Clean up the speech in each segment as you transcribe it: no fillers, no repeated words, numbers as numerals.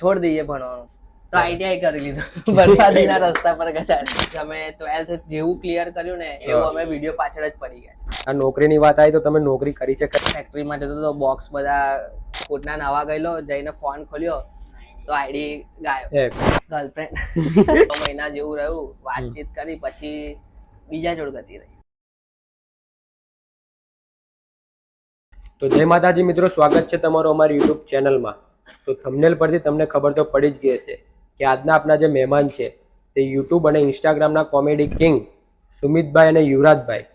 છોડ દઈએ ભણવાનું, તો આઈટીઆઈ કરી લીધું. બરબાદીના રસ્તા પર ગયા. અમે 12th જેવું ક્લિયર કર્યું ને એવું અમે વિડીયો પાછળ જ પડી ગયા. આ નોકરીની વાત આવી તો તમે નોકરી કરી છે? ફેક્ટરીમાં જતો તો બોક્સ બધા કોટના નવા ગયેલો, જઈને ફોન ખોલ્યો તો આઈડી ગાયબ. ગર્લફ્રેન્ડ મહિના જેવું રહ્યું, વાતચીત કરી, પછી બીજા જોડ ગતી રહી. તો જય માતાજી મિત્રો, સ્વાગત છે તમારું અમારી યુટ્યુબ ચેનલમાં. તો થંબનેલ પરથી તમને ખબર તો પડી જ ગઈ હશે કે આજના આપણા જે મહેમાન છે તે યુટ્યુબ અને ઇન્સ્ટાગ્રામના કોમેડી કિંગ સુમિતભાઈ અને યુવરાજભાઈ.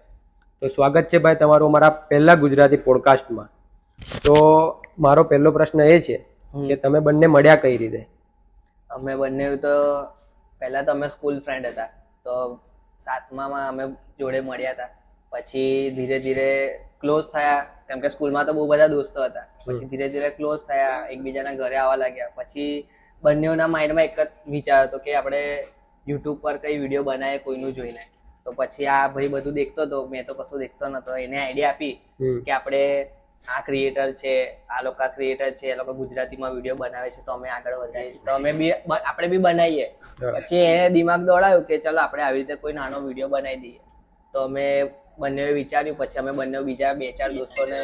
તો સ્વાગત છે ભાઈ તમારું અમારા પહેલા ગુજરાતી પોડકાસ્ટમાં. તો મારો પહેલો પ્રશ્ન એ છે કે તમે બંને મળ્યા કઈ રીતે? અમે બંને તો પહેલા તો અમે સ્કૂલ ફ્રેન્ડ હતા, તો 7મામાં અમે જોડે મળ્યા હતા. પછી ધીરે ધીરે ક્લોઝ થયા, કેમ કે સ્કૂલમાં તો બહુ બધા દોસ્તો હતા. પછી ધીરે ધીરે ક્લોઝ થયા, એકબીજાના ઘરે આવવા લાગ્યા. પછી બંનેના માઇન્ડમાં એક જ વિચાર હતો કે આપણે યુટ્યુબ પર કઈ વિડીયો બનાવીએ કોઈનું જોઈને. તો પછી આ ભાઈ બધું દેખતો હતો, મેં તો કશું દેખતો નતો. એને આઈડિયા આપી કે આપણે આ ક્રિએટર છે, આ લોકો ક્રિએટર છે, એ લોકો ગુજરાતીમાં વિડીયો બનાવે છે, તો અમે આગળ વધારીએ, તો આપણે બી બનાવીએ. પછી એને દિમાગ દોડાયું કે ચલો આપણે આવી રીતે કોઈ નાનો વિડીયો બનાવી દઈએ. તો અમે બંને વિચાર્યું, પછી અમે બંને બીજા 2-4 દોસ્તોને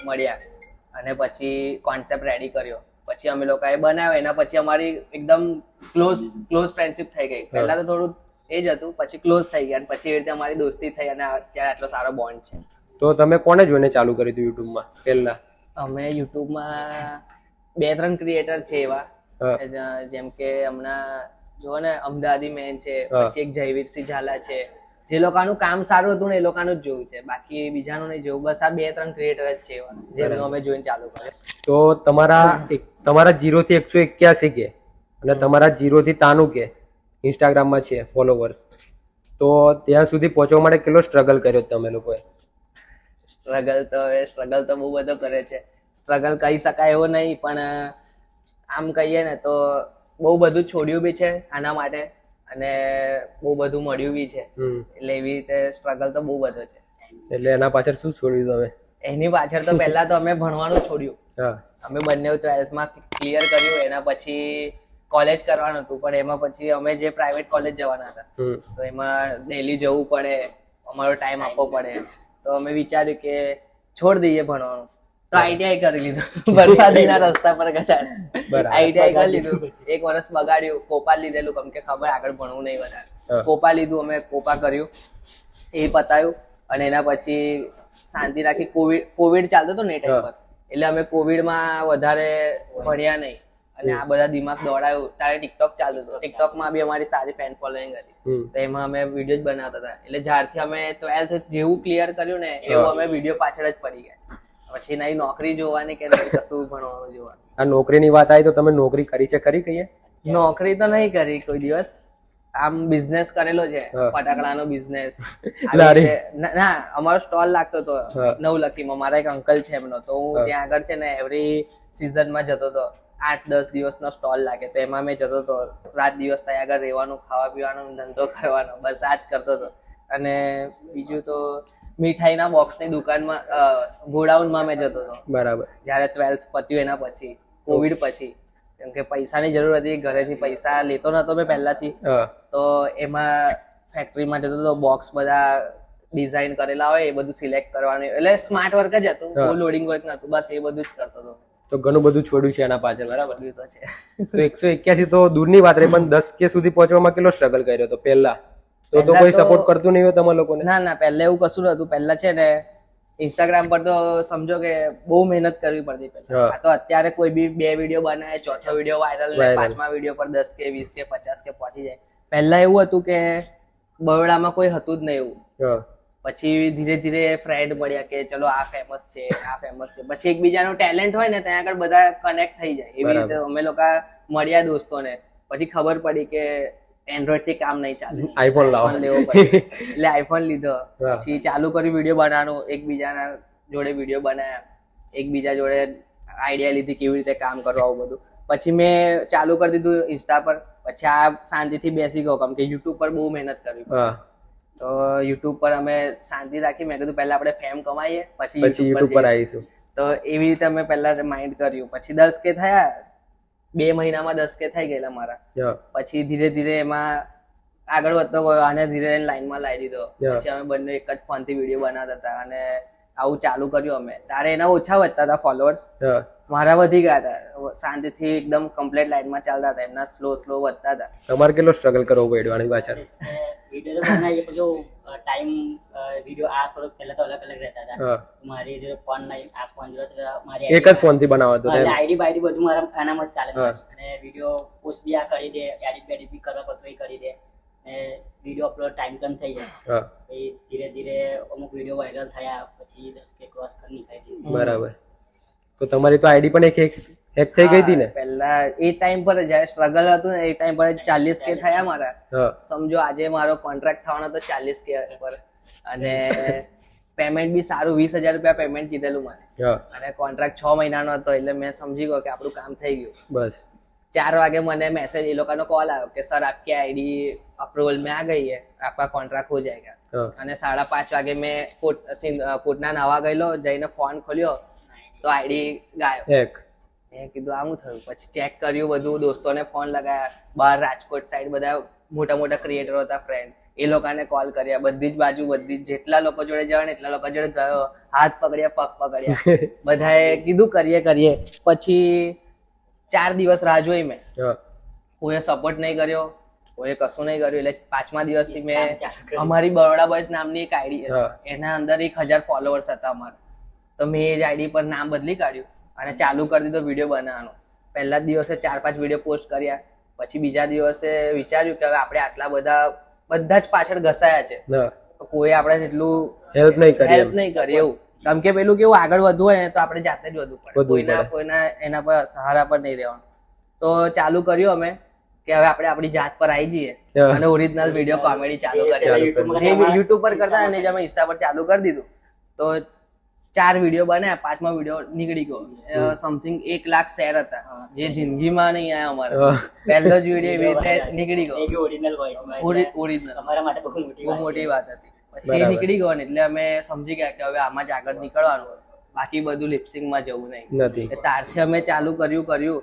મળ્યા અને પછી કોન્સેપ્ટ રેડી કર્યો. પછી અમે લોકોએ બનાવ્યો. એના પછી અમારી એકદમ ક્લોઝ ફ્રેન્ડશિપ થઈ ગઈ. પહેલા તો થોડું એ જ હતું, પછી ક્લોઝ થઈ ગયા, પછી એ રીતે અમારી દોસ્તી થઈ અને અત્યારે આટલો સારો બોન્ડ છે. તો તમે કોને જોઈને ચાલુ કરી હતું યુટ્યુબમાં પહેલા? અમે યુટ્યુબમાં 2-3 ક્રિએટર છે એવા, જેમ કે હમણાં જો ને અમદાવાદી મેન છે, પછી એક જયવીરસિંહ ઝાલા છે. જે લોકોનું કામ સારું હતું ને એ લોકોનું જ જોયું છે, બાકી બીજાનું નહીં જોયું. બસ આ 2-3 ક્રિએટર જ છે એવા જેમનું અમે જોઈને ચાલુ કર્યું. તો તમારા 0 થી 181 કે અને તમારા 0 થી 93 કે ઇન્સ્ટાગ્રામમાં છે ફોલોવર્સ, તો ત્યાં સુધી પહોંચવા માટે કેટલો સ્ટ્રગલ કર્યો તમે લોકોએ? સ્ટ્રગલ તો બહુ બધો કરે છે. સ્ટ્રગલ કહી શકાય એવો નહીં, પણ આમ કહીએ ને તો બહુ બધું છોડ્યું બી છે આના માટે અને બહુ બધું મળ્યું બી છે. એટલે એવી રીતે સ્ટ્રગલ તો બહુ બધો છે. એટલે એના પાછળ શું છોડ્યું તમે? એની પાછળ તો પહેલા તો અમે ભણવાનું છોડ્યું. અમે બંને 12થમાં ક્લિયર કર્યું. એના પછી કોલેજ કરવાનું હતું, પણ એમાં પછી અમે જે પ્રાઇવેટ કોલેજ જવાના હતા, તો એમાં ડેલી જવું પડે, અમારો ટાઈમ આપવો પડે. તો અમે વિચાર્યું કે છોડ દઈએ ભણવાનું, તો આઈટીઆઈ કરી લીધું. બરબાદીના રસ્તા પર ગયા. આઈટીઆઈ કરી લીધું. 1 વર્ષ બગાડ્યું. કોપા લીધેલું, કેમ કે ખબર આગળ ભણવું નહીં વધારે. કોપા લીધું, અમે કોપા કર્યું, એ પતાયું. અને એના પછી શાંતિ રાખી. કોવિડ ચાલતો હતો ને એ ટાઈમ પર, એટલે અમે કોવિડમાં વધારે ભણ્યા નહીં અને આ બધા દિમાગ દોડાયું. ત્યારે ટિકટોક ચાલતું હતું. ટિકટોકમાં બી અમારી સારી ફેન ફોલોઈંગ હતી, તો એમાં અમે વિડીયો જ બનાવતા હતા. એટલે જ્યારથી અમે 12th જેવું ક્લિયર કર્યું ને એવું અમે વિડીયો પાછળ જ પડી ગયા. પછી નહીં નોકરી જોવાની કે નહીં કશું ભણવાનું જોવાનું. આ નોકરીની વાત આવી તો તમે નોકરી કરી છે ખરી? કહીએ નોકરી તો નહીં કરી કોઈ દિવસ. આમ બિઝનેસ કરેલો છે, ફટાકડાનો બિઝનેસ. ના, અમારો સ્ટોલ લાગતો હતો નવલખીમાં. મારા એક અંકલ છે એમનો, તો હું ત્યાં આગળ છે ને એવરી સિઝનમાં જતો હતો. 8-10 દિવસનો સ્ટોલ લાગે, તો એમાં મેં જતો હતો. રાત દિવસ ત્યાં આગળ રહેવાનું, ખાવા પીવાનું, ધંધો કરવાનો, બસ આ જ કરતો હતો. અને બીજું તો મીઠાઈના બોક્સની દુકાનમાં, ગોડાઉનમાં મેં જતો હતો. બરાબર. જ્યારે 12th પત્યું એના પછી, કોવિડ પછી, કેમ કે પૈસાની જરૂર હતી, ઘરેથી પૈસા લેતો નતો મેં પહેલાથી. તો એમાં ફેક્ટરીમાં જતો હતો. બોક્સ બધા ડિઝાઇન કરેલા હોય એ બધું સિલેક્ટ કરવાનું, એટલે સ્માર્ટ વર્ક જ હતું, બહુ લોડિંગ વર્ક નતું. બસ એ બધું જ કરતો હતો. તો ઘણું બધું છોડ્યું છે એના પાછળ. બરાબર તો છે. તો 181 તો દૂરની વાત રહી, પણ 10K સુધી પહોંચવામાં કેટલો સ્ટ્રગલ કર્યો હતો પહેલા? તો કોઈ સપોર્ટ કરતું નહીં હોય તમારા લોકોને? ના, પહેલા એવું કશું નતું. પહેલા છે ને ઇન્સ્ટાગ્રામ પર તો સમજો કે બહુ મહેનત કરવી પડતી પહેલા. આ તો અત્યારે કોઈ બી 2 વિડીયો બનાવે, ચોથો વિડીયો વાયરલ, 5મા વિડીયો પર 10K 20K 50K પહોંચી જાય. પહેલા એવું હતું કે બરોડામાં કોઈ હતું જ નહીં એવું. પછી ધીરે ધીરે ફ્રેન્ડ મળ્યા કે ચલો આ ફેમસ છે, આ ફેમસ છે. પછી એકબીજાનું ટેલેન્ટ હોય ને ત્યાં આગળ બધા કનેક્ટ થઈ જાય. એવી રીતે અમે લોકો મળ્યા દોસ્તોને. પછી ખબર પડી કે એન્ડ્રોઈડ થી કામ નહીં ચાલે, આઈફોન લેવો પડે. એટલે આઈફોન લીધો. પછી ચાલુ કર્યું વિડીયો બનાવવાનું, એકબીજાના જોડે વિડીયો બનાવ્યા, એકબીજા જોડે આઈડિયા લીધી કેવી રીતે કામ કરવું, આવું બધું. પછી મેં ચાલુ કરી દીધું ઇન્સ્ટા પર. પછી આ શાંતિથી બેસી ગયો, કેમ કે યુટ્યુબ પર બહુ મહેનત કરવી. તો યુટ્યુબ પર અમે શાંતિ રાખી. મેં કીધું પહેલા આપણે ફેમ કમાઈએ, પછી યુટ્યુબ પર આવીશું. તો એવી રીતે અમે પહેલા માઇન્ડ કર્યું. પછી 10K થયા, 2 મહિનામાં 10K થઈ ગયેલા મારા. હા પછી ધીરે ધીરે એમાં આગળ વધતો ગયો અને ધીરે લાઈનમાં લાવી દીધો. Yeah. પછી અમે બંને એક જ ફોનથી વિડીયો બનાવતા હતા અને આવું ચાલુ કર્યું અમે. તારે એના ઓછા વધતા હતા ફોલોઅર્સ, હા મારા વધી ગયા હતા. શાંતિથી એકદમ કમ્પ્લીટ લાઈનમાં ચાલતા હતા, એમના સ્લો વધતા હતા. તમારે કેટલો સ્ટ્રગલ કરવો પડ્યો આની પાછળ? વિડીયો તો બનાવીએ પણ જો ટાઈમ વિડીયો આ થોડોક પહેલા તો અલગ અલગ રહેતા હતા. હા મારી જો ફોન નહીં, આ ફોન જો તો મારી એક જ ફોન થી બનાવતો હતો એમ? આઈડી બાઈડી બધું મારા આનામાં જ ચાલે. હા. અને વિડીયો પોસ્ટ બી આ કરી દે, એડિટ બેડિટ બી કરવા પડતો એ કરી દે, અને વિડીયો અપલોડ ટાઈમ કમ થઈ જાય. હા પછી ધીરે ધીરે અમુક વિડીયો વાયરલ થયા, પછી 10K ક્રોસ કરી નીકળી. બરાબર. તો તમારી તો આઈડી પણ હેક થઈ ગઈ હતી ને? પહેલા એ ટાઈમ પર જયારે સ્ટ્રગલ હતું ને એ ટાઈમ પર 40K થયા મારા. હા સમજો આજે મારો કોન્ટ્રાક્ટ થવાનો તો 40K પર, અને પેમેન્ટ બી સારું, 20,000 રૂપિયા પેમેન્ટ કીધેલું મને. હા અને કોન્ટ્રાક્ટ 6 મહિનાનો હતો, એટલે મેં સમજી ગયો કે આપણું કામ થઈ ગયું. બસ 4 વાગે મને मैसेज એ લોકોનો કોલ આવ્યો કે સર आपकी आईडी अप्रूवल में आ गई है, आपका कॉन्ट्रैक्ट हो जाएगा. હા અને 5:30 વાગે મેં કોટના નવા ગયેલો, જઈને ફોન ખોલ્યો તો આઈડી ગાયબ. હેક. મેં કીધું આવું થયું. પછી ચેક કર્યું બધું, દોસ્તોને ફોન લગાયા, બહાર રાજકોટ સાઈડ બધા મોટા મોટા ક્રિએટરો હતા ફ્રેન્ડ, એ લોકોને કોલ કર્યા, બધી જ બાજુ બધી જ જેટલા લોકો જોડે જવા ને એટલા લોકો જોડે ગયો, હાથ પકડ્યા, પગ પકડ્યા, બધાએ કીધું કરીએ. પછી 4 દિવસ રાહ જોઈ મેં, હા કોઈએ સપોર્ટ નહીં કર્યો, કોઈએ કશું નહીં કર્યું. એટલે 5મા દિવસથી મેં અમારી બરોડા બોયઝ નામની એક આઈડી હતી, હા. એના અંદર 1,000 ફોલોઅર્સ હતા અમારા. તો મેં એ જ આઈડી પર નામ બદલી કાઢ્યું અને ચાલુ કરી દીધો વિડીયો બનાવવાનો. પહેલા જ દિવસે 4-5 વિડીયો પોસ્ટ કર્યા. પછી બીજા દિવસે વિચાર્યું કે હવે આપણે આટલા બધા જ પાછળ ઘસાયા છે, હા તો કોઈ આપણે એટલું હેલ્પ નહીં કરી હેલ્પ નહીં કરી એવું. કેમ કે પેલું કેવું આગળ વધવું હોય ને તો આપણે જાતે જ વધવું પડે, વધવું કોઈના એના પર સહારા પર નહીં રહેવાનું. તો ચાલુ કર્યું અમે કે હવે આપણે આપણી જાત પર આવી જઈએ હા. અને ઓરિજિનલ વિડીયો કોમેડી ચાલુ કરી. જે યુટ્યુબ પર કરતા અને જે અમે ઇન્સ્ટા પર ચાલુ કરી દીધું. તો 4 વિડીયો બનાવ્યા, 5મા વિડીયો નીકળી ગયો. સમથિંગ 1 લાખ શેર હતા, જે જિંદગીમાં નહીં આયા અમારે. હા. પહેલો જ વિડીયો એવી રીતે નીકળી ગયો, એ બી ઓરિજિનલ વોઇસ માં. ઓરિજિનલ. અમારા માટે બહુ મોટી બહુ વાત મોટી વાત હતી. પછી બરાબર. એ નીકળી ગયો ને એટલે અમે સમજી ગયા કે હવે આમાં જ આગળ નીકળવાનું, બાકી બધું લિપસિંગમાં જવું નહીં. નથી. એટલે ત્યારથી અમે ચાલુ કર્યું.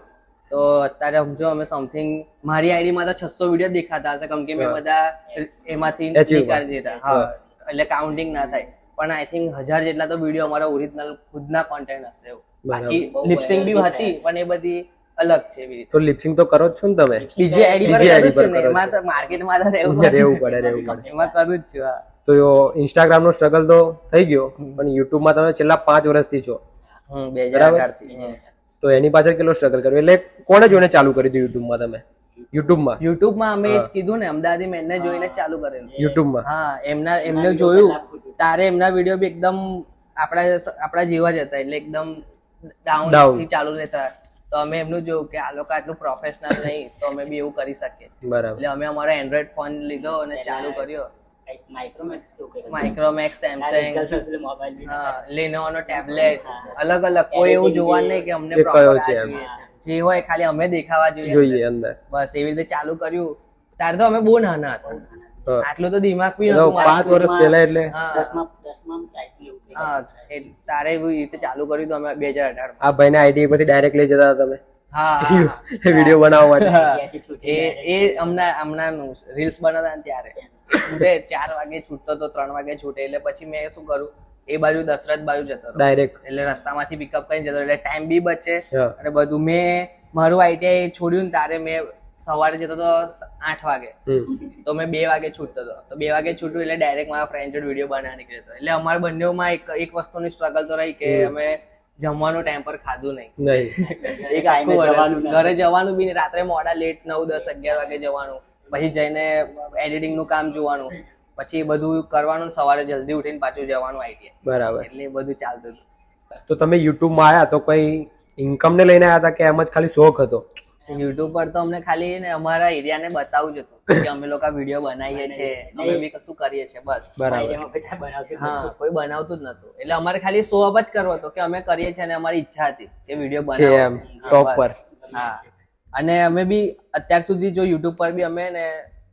તો અત્યારે સમજો અમે સમથિંગ મારી આઈડીમાં તો 600 વિડીયો દેખાતા હશે, કેમ કે મેં બધા એમાંથી Achieve નીકાળી દીધા. હા, એટલે કાઉન્ટિંગ ના થાય. પણ આઈ થિંક 1000 જેટલા તો વિડીયો અમારા ઓરિજિનલ ખુદના કોન્ટેન્ટ હશે એવું. બાકી લિપસિંગ બી હતી પણ એ બધી અલગ છે એવી રીતે. તો લિપસિંગ તો કરો જ છો ને તમે? બીજી આઈડી પર બીજી કરું જ ID છું પર ને, કરો એમાં છો. તો માર્કેટમાં તો રહેવું રહેવું પડે. એમાં કરું જ છું. હા. તો ઇન્સ્ટાગ્રામ નો સ્ટ્રગલ તો થઈ ગયો, પણ યુટ્યુબ માં તમે છેલ્લા 5 વર્ષથી છો, 2018 થી. તો એની પાછળ કેટલો સ્ટ્રગલ કર્યો? એટલે કોને જોઈને ચાલુ કરી દીધું યુટ્યુબમાં તમે? યુટ્યુબમાં અમે એ જ કીધું ને, અમદાવાદી મેનને જોઈને જ ચાલુ કરેલું. યુટ્યુબમાં હા, એમને જોયું તારે એમના વિડીયો બી એકદમ આપણા જેવા જ હતા, એટલે એકદમ ડાઉન થી ચાલુ રહેતા. તો અમે એમનું જોયું કે આ લોકો આટલું પ્રોફેશનલ નહીં, તો અમે બી એવું કરી શકીએ. બરાબર. એટલે અમે અમારો એન્ડ્રોઈડ ફોન લીધો અને ચાલુ કર્યો. માઇક્રોમેક્સ કેવું કઈ માઇક્રોમેક્સ, સેમસંગ, મોબાઈલ લેનોવાનો ટેબ્લેટ, અલગ અલગ. કોઈ એવું જોવાનું નહીં કે અમને કે proper કયો આ છે જોઈએ છે. જે હોય ખાલી અમે દેખાવા જોઈએ જોઈએ અંદર. બસ એવી રીતે ચાલુ કર્યું. ત્યારે તો અમે બહુ નાના હતા, હા. આટલું તો દિમાગ બી તો નતું મારું. 5 વર્ષ પહેલા એટલે હા, 10માં ટાઈપ એવું કઈ. હા, તારે એવી રીતે ચાલુ કર્યું તો અમે 2018 માં. આ ભાઈને આઈડી પરથી ડાયરેક્ટ લઈ જતા હતા તમે હા, હા, વિડીયો બનાવવા માટે? ત્યાંથી છૂટી એ હમણાં રીલ્સ બનાવતા ને ત્યારે છૂટે 4 વાગે છૂટતો તો 3 વાગે છૂટે. એટલે પછી મેં શું કરું, એ બાજુ દશરથ બાજુ જતો રહું. ડાયરેક્ટ. એટલે રસ્તામાંથી પિકઅપ કરીને જતો રહું. એટલે ટાઈમ બી બચે હા. અને બધું. મેં મારું આઈટીઆઈ છોડ્યું ને તારે મેં સવારે જતો તો 8 વાગે, તો મેં 2 વાગે છૂટતો હતો. તો 2 વાગે છૂટ્યું એટલે ડાયરેક્ટ મારા ફ્રેન્ડ જોડે વિડીયો બનાવવા નીકળ્યો હતો. એટલે અમારા બંનેમાં એક વસ્તુની સ્ટ્રગલ તો રહી કે અમે જમવાનું ટાઈમ પર ખાધું નહીં. નહીં. એક આખું વર્ષ ઘરે જવાનું બી નહીં, રાત્રે મોડા લેટ 9, 10, 11 વાગે જવાનું, પછી જઈને એડિટિંગ નું કામ જોવાનું, પછી બધું કરવાનું, સવારે જલ્દી ઉઠીને પાછું જવાનું આઈટીઆઈ. બરાબર. એટલે એ બધું ચાલતું હતું. તો તમે યુટ્યુબ માં આયા તો કઈ ઇન્કમ ને લઈને આયા હતા કે એમ જ ખાલી શોખ હતો? યુટ્યુબ પર તો અમને ખાલી ને અમારા એરિયાને બતાવું જ હતું કે અમે લોકો વિડીયો બનાવીએ છીએ, અમે બી કશું કરીએ છીએ, બસ. બરાબર. એમાં બધા બનાવતું હા, કોઈ બનાવતું જ નતું. એટલે અમારે ખાલી શો અપ જ કરવો હતો કે અમે કરીએ છીએ અને અમારી ઈચ્છા હતી કે વિડીયો છે બનાવવો એમ, છે. ટોપ હા, પર. બસ. હા, અને અમે બી અત્યાર સુધી જો યુટ્યુબ પર બી અમે ને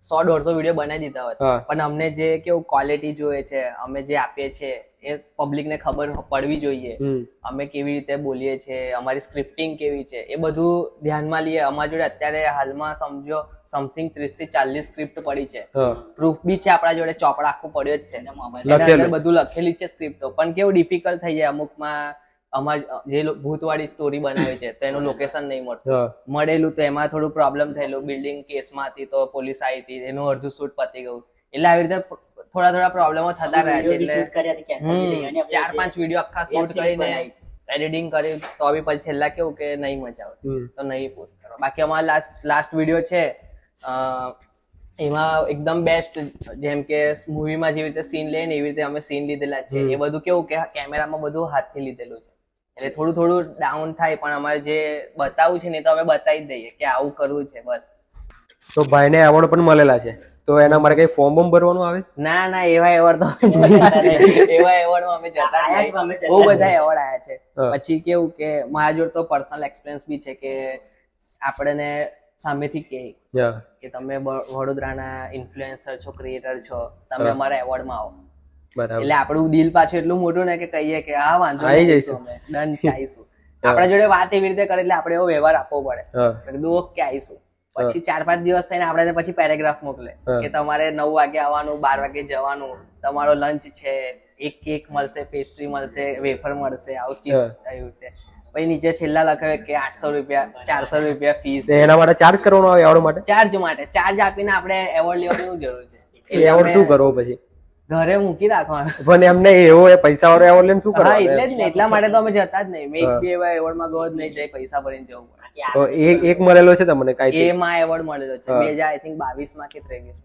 100-150 વિડીયો બનાવી દીધા હોત, હા. પણ અમને જે કેવું ક્વોલિટી જોઈએ છે, અમે જે આપીએ છીએ એ પબ્લિકને ખબર પડવી જોઈએ. અમે કેવી રીતે બોલીએ છીએ, અમારી સ્ક્રિપ્ટિંગ કેવી છે, એ બધું ધ્યાનમાં લઈએ. અમારી જોડે અત્યારે હાલમાં સમજો સમથિંગ 30 થી 40 સ્ક્રિપ્ટ પડી છે. પ્રૂફ બી છે આપણા જોડે, ચોપડા આખું પડ્યો જ છે, એના અંદર બધું લખેલી છે સ્ક્રિપ્ટો. પણ કેવું ડિફિકલ્ટ થઈ જાય અમુકમાં. જે ભૂતવાળી સ્ટોરી બનાવી છે તો એનું લોકેશન નહીં મળેલું, તો એમાં થોડું પ્રોબ્લેમ થયેલું. બિલ્ડિંગ કેસમાં હતી તો પોલીસ આવી હતી, એનું અડધું શૂટ પતી ગયું. એટલે આવી રીતે થોડા પ્રોબ્લેમો થતા રહ્યા છે. એટલે 4-5 વિડીયો આખા શૂટ કરીને એડિટિંગ કરી તો બી પછી છેલ્લા કેવું કે નહીં મજા આવે તો નહીં પૂરું કરો. બાકી અમારા લાસ્ટ વિડીયો છે એમાં એકદમ બેસ્ટ, જેમ કે મૂવીમાં જેવી રીતે સીન લે ને એવી રીતે અમે સીન લીધેલા છે. એ બધું કેવું કે કેમેરામાં બધું હાથથી લીધેલું છે, એટલે થોડું ડાઉન થાય, પણ અમારે જે બતાવવું છે ને તો અમે બતાવી જ દઈએ કે આવું કરવું છે બસ. તો ભાઈને એવોર્ડ પણ મળેલા છે, તો એના માટે કઈ ફોર્મ બોર્મ ભરવાનું આવે? ના એવા એવોર્ડ તો એવા એવોર્ડમાં અમે જતા નહીં. બહુ બધા એવોર્ડ આયા છે. પછી કેવું કે મારા જોડે તો પર્સનલ એક્સપિરિયન્સ બી છે કે આપણને સામેથી કે તમે વડોદરાના ઇન્ફ્લુએન્સર છો, ક્રિએટર છો, તમે અમારા એવોર્ડમાં આવો. એટલે આપણું દિલ પાછું એટલું મોટું ને કે કહીએ કે હા વાંધો નહીં, ડન છે, આવીશું. આપણા જોડે વાત એવી રીતે કરે એટલે આપણે એવો વ્યવહાર આપવો પડે, ઓકે આવીશું. પછી 4-5 દિવસ થઈને આપણે પછી પેરેગ્રાફ મોકલે કે તમારે 9 વાગે આવવાનું, 12 વાગે જવાનું, તમારો લંચ છે, એક કેક મળશે, પેસ્ટ્રી મળશે, વેફર મળશે, આવું ચિપ્સ, આવી રીતે. પછી નીચે છેલ્લા લખાવે કે 800 રૂપિયા, 400 રૂપિયા ફીસ. એના માટે ચાર્જ કરવાનો આવે? એવોર્ડ માટે ચાર્જ આપીને આપણે એવોર્ડ લેવાની જરૂર છે. એવોર્ડ શું કરવો પછી? ઘરે મૂકી રાખવાનો. પણ એમને એવો પૈસા વાળો એવોર્ડ લઈને શું કરવાનું? એટલે જ ને, એટલા માટે તો અમે જતા જ નહીં. મેં એક બી એવા એવોર્ડમાં ગયો જ નહીં, પૈસા ભરીને જવું પડે. તો એક મળેલો છે તમને? એમાં એવોર્ડ મળેલો છે 2022 માં કે 23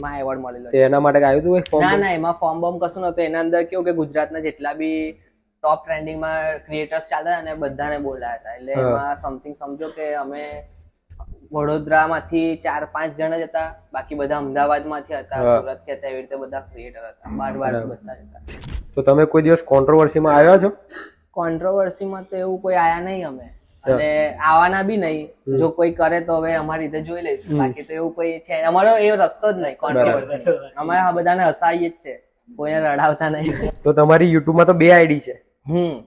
માં એવોર્ડ મળેલો છે. એના માટે આવ્યું હતું? ના એમાં ફોર્મ બોર્મ કશું નતું. એના અંદર કેવું કે ગુજરાતના જેટલા બી ટોપ ટ્રેન્ડિંગમાં ક્રિએટર્સ ચાલતા અને બધાને બોલાયા હતા. એટલે એમાં સમથિંગ સમજો કે અમે વડોદરામાંથી 4-5 જણ જ હતા, બાકી બધા અમદાવાદમાંથી હતા, સુરતથી હતા, એવી રીતે બધા ક્રિએટર હતા, બાર બધા હતા. તો તમે કોઈ દિવસ કોન્ટ્રોવર્સીમાં આવ્યા છો? કોન્ટ્રોવર્સીમાં તો એવું કોઈ આયા નહીં અમે, અને આવવાના બી નહીં. જો કોઈ કરે તો હવે અમારી રીતે જોઈ લઈશું, બાકી તો એવું કોઈ છે અમારો એ રસ્તો જ નહીં કોન્ટ્રોવર્સી. અમે આ બધાને હસાઈએ જ છે, કોઈને રડાવતા નહીં. તો તમારી યુટ્યુબ માં તો 2 આઈડી છે,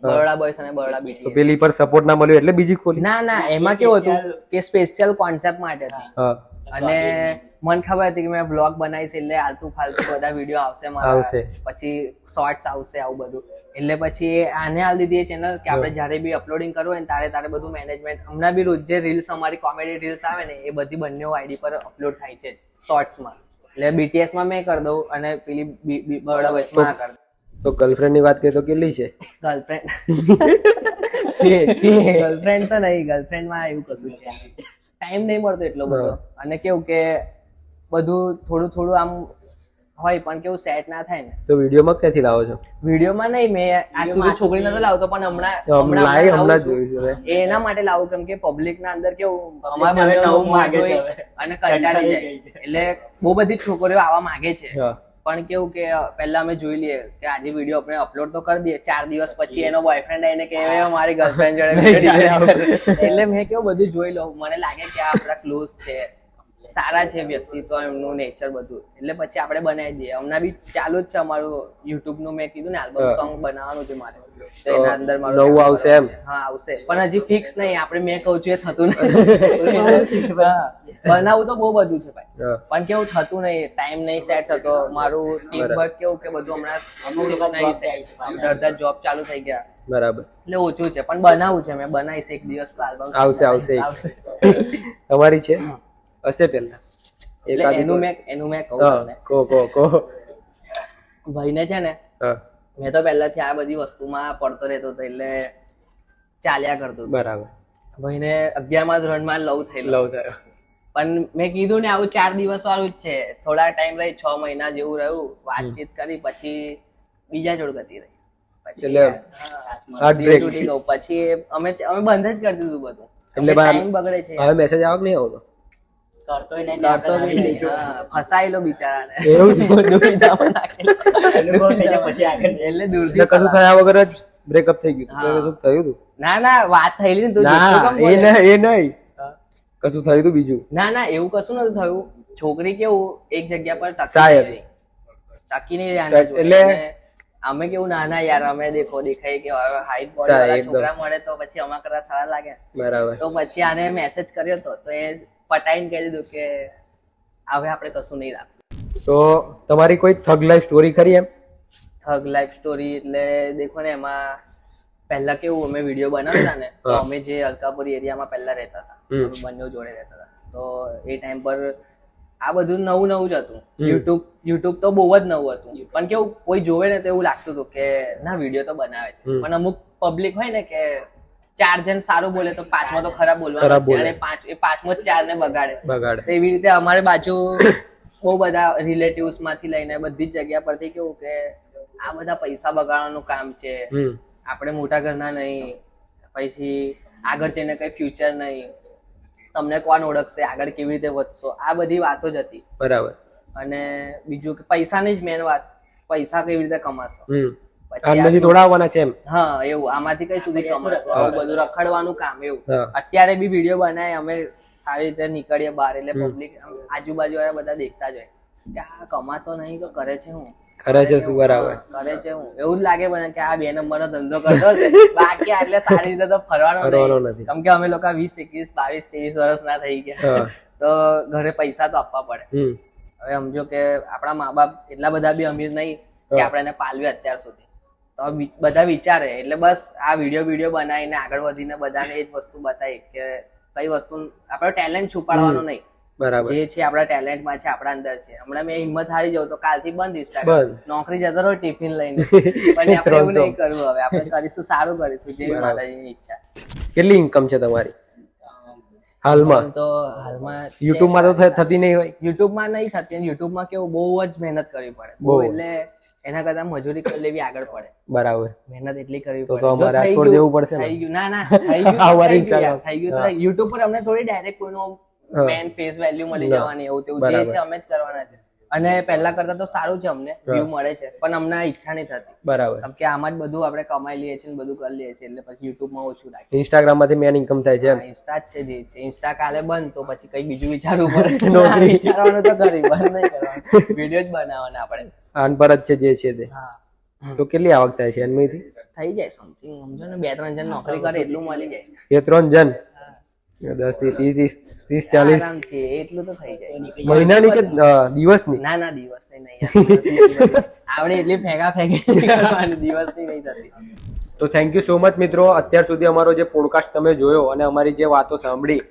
બરોડા બોયસ અને બરોડા બીટી. તો પેલી પર સપોર્ટ ના મળ્યો એટલે બીજી ખોલી? ના એમાં કેવું હતું કે સ્પેશિયલ કોન્સેપ્ટ માટે હતી, અને મને ખબર હતી કે મેં બ્લોગ બનાવીશ એટલે આલતુ ફાલતુ બધા વિડીયો આવશે મારા, પછી શોર્ટ્સ આવશે, આવું બધું. એટલે પછી આને હાલ દીધી એ ચેનલ કે આપણે જયારે બી અપલોડિંગ કરવું હોય ને તારે બધું મેનેજમેન્ટ. હમણાં બી રોજ જે રીલ્સ અમારી કોમેડી રીલ્સ આવે ને એ બધી બંને આઈડી પર અપલોડ થાય છે શોર્ટ્સમાં. એટલે BTS માં મેં કરી દઉં અને પેલી બરોડા બોયસમાં કરી દઉં. તો ગર્લફ્રેન્ડ ની વાત કરીએ તો કેટલી છે? ગર્લફ્રેન્ડ તો નહીં, ગર્લફ્રેન્ડ માં એવું કશું છે, ટાઈમ નહીં મળતો એટલો બધો. અને કેવું કે બધું થોડું આમ હોય, પણ કેવું સેટ ના થાય ને. તો વિડીયોમાં ક્યાંથી લાવો છો? વિડીયોમાં નહીં, મેં આજ સુધી છોકરી નતો લાવતો, પણ હમણાં એના માટે લાવું કેમ કે પબ્લિક ના અંદર કેવું અમારે અને કંટાળી જાય. એટલે બહુ બધી છોકરીઓ આવા માંગે છે, પણ કેવું કે પહેલા અમે જોઈ લઈએ કે આજે વિડીયો આપણે અપલોડ તો કરી દઈએ, 4 દિવસ પછી એનો બોયફ્રેન્ડ આવીને કે મારી ગર્લફ્રેન્ડ જોડે. એટલે મેં કેવું બધું જોઈ લઉં, મને લાગે કે આ આપણા ક્લોઝ છે, સારા છે વ્યક્તિત્વ, એમનું નેચર બધું, એટલે પછી આપણે બનાવી દઈએ. હમણાં બી ચાલુ જ છે અમારું યુટ્યુબ નું, મેં કીધું ને આલ્બમ સોંગ બનાવવાનું છે મારે, તો એના અંદર મારું નવું આવશે એમ? હા આવશે, પણ હજી ફિક્સ નહીં. આપણે મેં કહું છું એ થતું નથી. બનાવવું તો બહુ બધું છે ભાઈ, પણ કેવું થતું નહીં, ટાઈમ નહીં સેટ થતો. મારું ટીમ વર્ક કેવું કે બધું હમણાં નહીં સેટ, અડધા જોબ ચાલુ થઈ ગયા, બરાબર, એટલે ઓછું છે. પણ બનાવવું છે, મેં બનાવીશ એક દિવસ તો આલ્બમ આવશે. તમારી છે હશે પેલા? એટલે એનું મેં કહું તમને, ભાઈને છે ને મેં તો પહેલાથી આ બધી વસ્તુમાં પડતો રહેતો હતો, એટલે ચાલ્યા કરતો. બરાબર. ભાઈને 11મા ધોરણમાં લવ થયો, પણ મેં કીધું ને આવું 4 દિવસ વાળું જ છે. થોડા ટાઈમ રહી, 6 મહિના જેવું રહ્યું, વાતચીત કરી, પછી બીજા જોડ ગતી રહી, પછી તૂટી ગયું. પછી અમે બંધ જ કરી દીધું બધું. એટલે ટાઈમ બગડે છે. હવે મેસેજ આવક નહીં આવતો? કરતો બી નહીં, ફસાયેલો બિચારાને. એવું જ એટલે દૂરથી કશું થયા વગર જ બ્રેકઅપ થઈ ગયું? થયું હતું? ના વાત થયેલી ને, એ નહીં, કશું થયું હતું બીજું? ના એવું કશું નતું થયું. છોકરી કેવું એક જગ્યા પર ટકી નહીં રહ્યા, એટલે અમે કેવું નાના યાર, અમે દેખો દેખાય કે હાઈટ બોડી સારા વાળા એકદમ. છોકરા મળે તો પછી અમારા કરતા સારા લાગે. બરાબર. તો પછી આને મેસેજ કર્યો તો એ પટાઈને કહી દીધું કે હવે આપણે કશું નહીં રાખવું. તો તમારી કોઈ થગ લાઈફ સ્ટોરી ખરી એમ? થગ લાઈફ સ્ટોરી એટલે દેખો ને, એમાં પહેલા કેવું અમે વિડીયો બનાવતા ને, તો હા. અમે જે અલકાપુરી એરિયામાં પહેલા રહેતા હતા, હમ. અમે બંને જોડે રહેતા હતા. તો એ ટાઈમ પર આ બધું નવું નવું જ હતું. હમ. યુટ્યુબ તો બહુ જ નવું હતું, પણ કેવું કોઈ જોવે ને તો એવું લાગતું હતું કે ના વિડીયો તો બનાવે છે. હમ. પણ અમુક પબ્લિક હોય ને કે 4 જણ સારું બોલે તો 5મો તો ખરાબ બોલવાનો ખરાબ છે, બોલે. અને એ 5મો જ 4 ને બગાડે. બગાડે. તો એવી રીતે અમારે બાજુ બહુ બધા રિલેટિવ્સ માંથી લઈને બધી જ જગ્યા પરથી કેવું કે આ બધા પૈસા બગાડવાનું કામ છે, હમ. આપણે મોટા ઘરના નહીં, પછી આગળ જઈને કઈ ફ્યુચર નહીં, તમને કોણ ઓળખશે, આગળ કેવી રીતે વધશો, આ બધી વાતો જ હતી. બરાબર. અને બીજું કે પૈસાની જ મેન વાત, પૈસા કેવી રીતે કમાશો. હમ. પછી આમાંથી થોડા આવવાના છે એમ? હા એવું, આમાંથી કઈ સુધી કમાશો, હા. આવું બધું રખડવાનું કામ એવું. હા. અત્યારે બી વિડીયો બનાય અમે સારી રીતે નીકળીએ બહાર, એટલે પબ્લિક આજુબાજુ વાળા બધા દેખતા જ હોય કે આ કમાતો નહીં તો કરે છે હું, ખરે છે શું? બરાબર. કરે છે હું, એવું જ લાગે મને કે આ 2 નંબરનો ધંધો કરતો છે, બાકી આટલે સારી રીતે તો ફરવાનો ફરવાનો નહીં. નથી. કેમ કે અમે લોકો 20, 21, 22, 23 વર્ષના થઈ ગયા, હા. તો ઘરે પૈસા તો આપવા પડે. હમ. હવે સમજો કે આપણા મા બાપ એટલા બધા બી અમીર નહીં કે હા. આપણે એને પાલવે અત્યાર સુધી, તો બધા વિચારે એટલે બસ આ વિડીયો બનાવીને આગળ વધીને બધાને એ જ વસ્તુ બતાવી કે કઈ વસ્તુ આપણો ટેલેન્ટ છુપાડવાનો નહીં, બરાબર. જે છે આપણા ટેલેન્ટમાં છે, આપણા અંદર છે. હમણાં મેં હિંમત હારી જાઉં તો કાલથી બંધ ઇન્સ્ટાગ્રામ, બંધ. નોકરી જતો રહો ટિફિન લઈને, પણ આપણે એવું 300. નહીં કરવું. હવે આપણે કરીશું, સારું કરીશું, જેવી બરાબર. માતાજીની ઈચ્છા. કેટલી ઇન્કમ છે તમારી હાલમાં? તો હાલમાં યુટ્યુબમાં તો થતી નહીં હોય? યુટ્યુબમાં નહીં થતી, અને યુટ્યુબમાં કેવું બહુ જ મહેનત કરવી પડે, બહુ. બહુ એટલે એના કરતા મજૂરી કરી લેવી આગળ પડે. બરાબર. મહેનત એટલી કરવી તો પડે. અમારે જો આ થઈ છોડ ગયું, દેવું પડશે ને? થઈ ગયું. ના ના, થઈ ગયું તો આ વાર થઈ ગયું યાર, Instagram. થઈ ગયું તો હા. યુટ્યુબ પર અમને થોડી ડાયરેક્ટ કોઈનો હા. મેન ફેસ વેલ્યુ મળી ના. જવાની, એવું તેવું જે બરાબર. છે અમે જ કરવાના છે. અને પહેલા કરતા તો સારું છે, અમને હા. વ્યૂ મળે છે, પણ અમને આ ઈચ્છા નહીં થતી, બરાબર. કેમ કે આમાં જ બધું આપણે કમાઈ લઈએ છીએ ને બધું કરી લઈએ છીએ, એટલે પછી યુટ્યુબમાં ઓછું રાખીએ. ઇન્સ્ટાગ્રામ માંથી મેન ઇન્કમ થાય છે એમ? ઇન્સ્ટા જ છે જે છે. ઇન્સ્ટા કાલે બંધ તો પછી કઈ બીજું વિચારવું પડે. નોકરી. વિચારવાનું તો કરી, બંધ નહીં કરવાનું, વિડીયો જ બનાવવાના આપણે. આન પર જ છે જે છે તે. હા, તો કેટલી આવક થાય છે એનમાંથી? થઈ જાય સમથિંગ, સમજો ને 2-3 જણ નોકરી કરે એટલું મળી જાય. 2-3 જણ? 10 થી 30, 40? આરામથી એટલું તો થઈ જાય. મહિનાની કે દિવસની? ના ના, દિવસની નહીં યાર, દિવસની નહીં થતી. આપણે એટલી ફેંકા ફેંકી કરવાની, દિવસની નહીં થતી. તો થેન્ક યુ સો મચ મિત્રો, અત્યાર સુધી અમારો જે પોડકાસ્ટ તમે જોયો અને અમારી જે વાતો સાંભળી,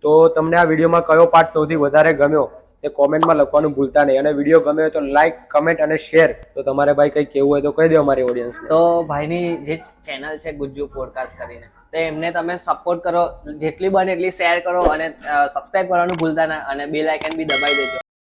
તો તમને આ વિડીયોમાં કયો પાર્ટ સૌથી વધારે ગમ્યો તે કોમેન્ટમાં લખવાનું ભૂલતા નહીં. અને વિડીયો ગમ્યો તો લાઈક, કમેન્ટ અને શેર. તો તમારે ભાઈ કંઈ કહેવું હોય તો કહી દો અમારી ઓડિયન્સને. તો ભાઈની જે ચેનલ છે ગુજ્જુ પોડકાસ્ટ કરીને, તો એમને તમે સપોર્ટ કરો, જેટલી બને એટલી શેર કરો, અને સબસ્ક્રાઇબ કરવાનું ભૂલતા ના, અને બેલ આઇકન બી દબાવી દેજો.